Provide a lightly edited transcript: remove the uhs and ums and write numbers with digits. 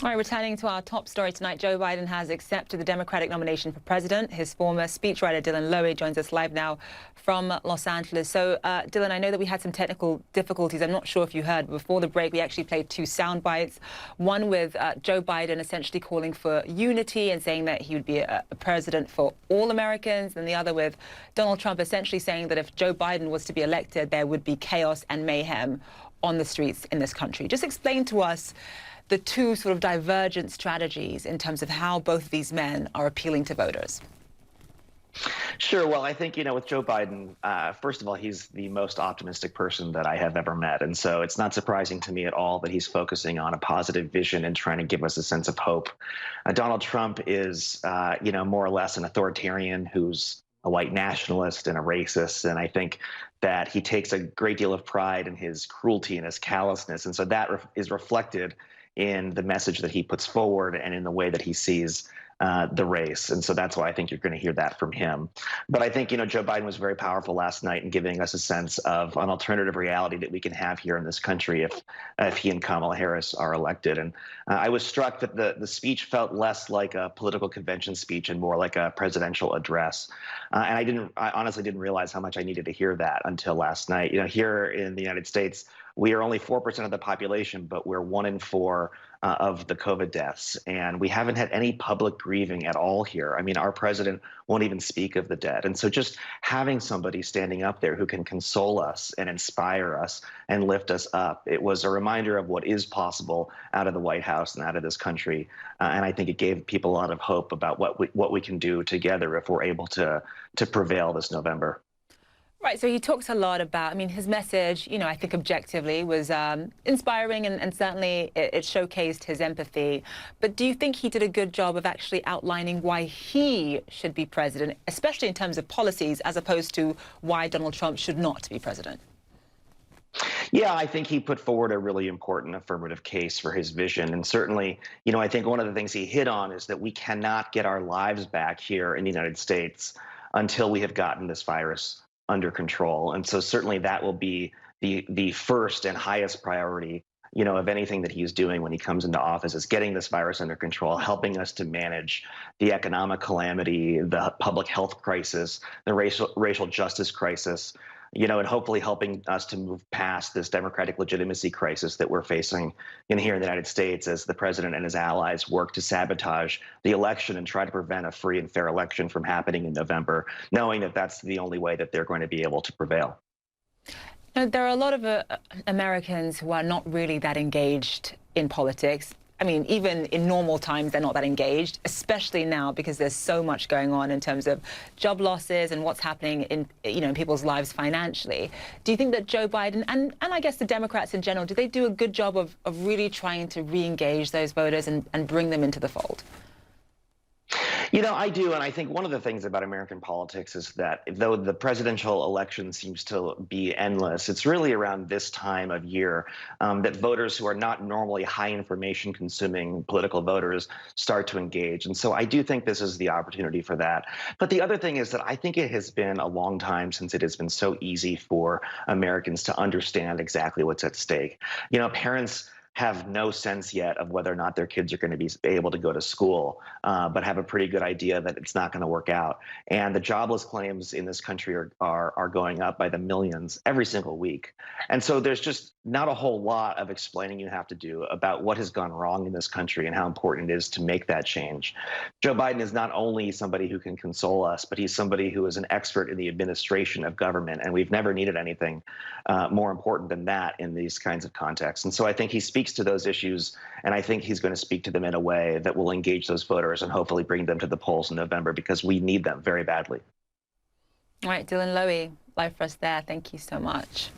All right, returning to our top story tonight, Joe Biden has accepted the Democratic nomination for president. His former speechwriter, Dylan Loewe, joins us live now from Los Angeles. So, Dylan, I know that we had some technical difficulties. I'm not sure if you heard, but before the break, we actually played two sound bites. One with Joe Biden essentially calling for unity and saying that he would be a president for all Americans, and the other with Donald Trump essentially saying that if Joe Biden was to be elected, there would be chaos and mayhem on the streets in this country. Just explain to us the two sort of divergent strategies in terms of how both of these men are appealing to voters. Sure. Well, I think, with Joe Biden, first of all, he's the most optimistic person that I have ever met. And so it's not surprising to me at all that he's focusing on a positive vision and trying to give us a sense of hope. Donald Trump is, more or less an authoritarian who's a white nationalist and a racist. And I think that he takes a great deal of pride in his cruelty and his callousness. And so that is reflected in the message that he puts forward and in the way that he sees the race. And so that's why I think you're going to hear that from him. But I think, Joe Biden was very powerful last night in giving us a sense of an alternative reality that we can have here in this country if he and Kamala Harris are elected. And I was struck that the speech felt less like a political convention speech and more like a presidential address. And I honestly didn't realize how much I needed to hear that until last night. Here in the United States, we are only 4% of the population, but we're 1 in 4 of the COVID deaths. And we haven't had any public grieving at all here. I mean, our president won't even speak of the dead. And so just having somebody standing up there who can console us and inspire us and lift us up, it was a reminder of what is possible out of the White House and out of this country. And I think it gave people a lot of hope about what we can do together if we're able to prevail this November. Right, so he talks a lot about, his message, I think objectively was inspiring and certainly it showcased his empathy. But do you think he did a good job of actually outlining why he should be president, especially in terms of policies, as opposed to why Donald Trump should not be president? Yeah, I think he put forward a really important affirmative case for his vision. And certainly, I think one of the things he hit on is that we cannot get our lives back here in the United States until we have gotten this virus under control. And so certainly that will be the first and highest priority, of anything that he's doing when he comes into office, is getting this virus under control, helping us to manage the economic calamity, the public health crisis, the racial justice crisis, and hopefully helping us to move past this democratic legitimacy crisis that we're facing here in the United States as the president and his allies work to sabotage the election and try to prevent a free and fair election from happening in November, knowing that that's the only way that they're going to be able to prevail. Now, there are a lot of Americans who are not really that engaged in politics. Even in normal times, they're not that engaged, especially now because there's so much going on in terms of job losses and what's happening in people's lives financially. Do you think that Joe Biden and I guess the Democrats in general, do they do a good job of really trying to re-engage those voters and bring them into the fold? I do. And I think one of the things about American politics is that though the presidential election seems to be endless, it's really around this time of year that voters who are not normally high information consuming political voters start to engage. And so I do think this is the opportunity for that. But the other thing is that I think it has been a long time since it has been so easy for Americans to understand exactly what's at stake. Parents have no sense yet of whether or not their kids are going to be able to go to school, but have a pretty good idea that it's not going to work out. And the jobless claims in this country are going up by the millions every single week. And so there's just not a whole lot of explaining you have to do about what has gone wrong in this country and how important it is to make that change. Joe Biden is not only somebody who can console us, but he's somebody who is an expert in the administration of government. And we've never needed anything more important than that in these kinds of contexts. And so I think he speaks to those issues, and I think he's going to speak to them in a way that will engage those voters and hopefully bring them to the polls in November, because we need them very badly. All right, Dylan Loewe, live for us there. Thank you so much.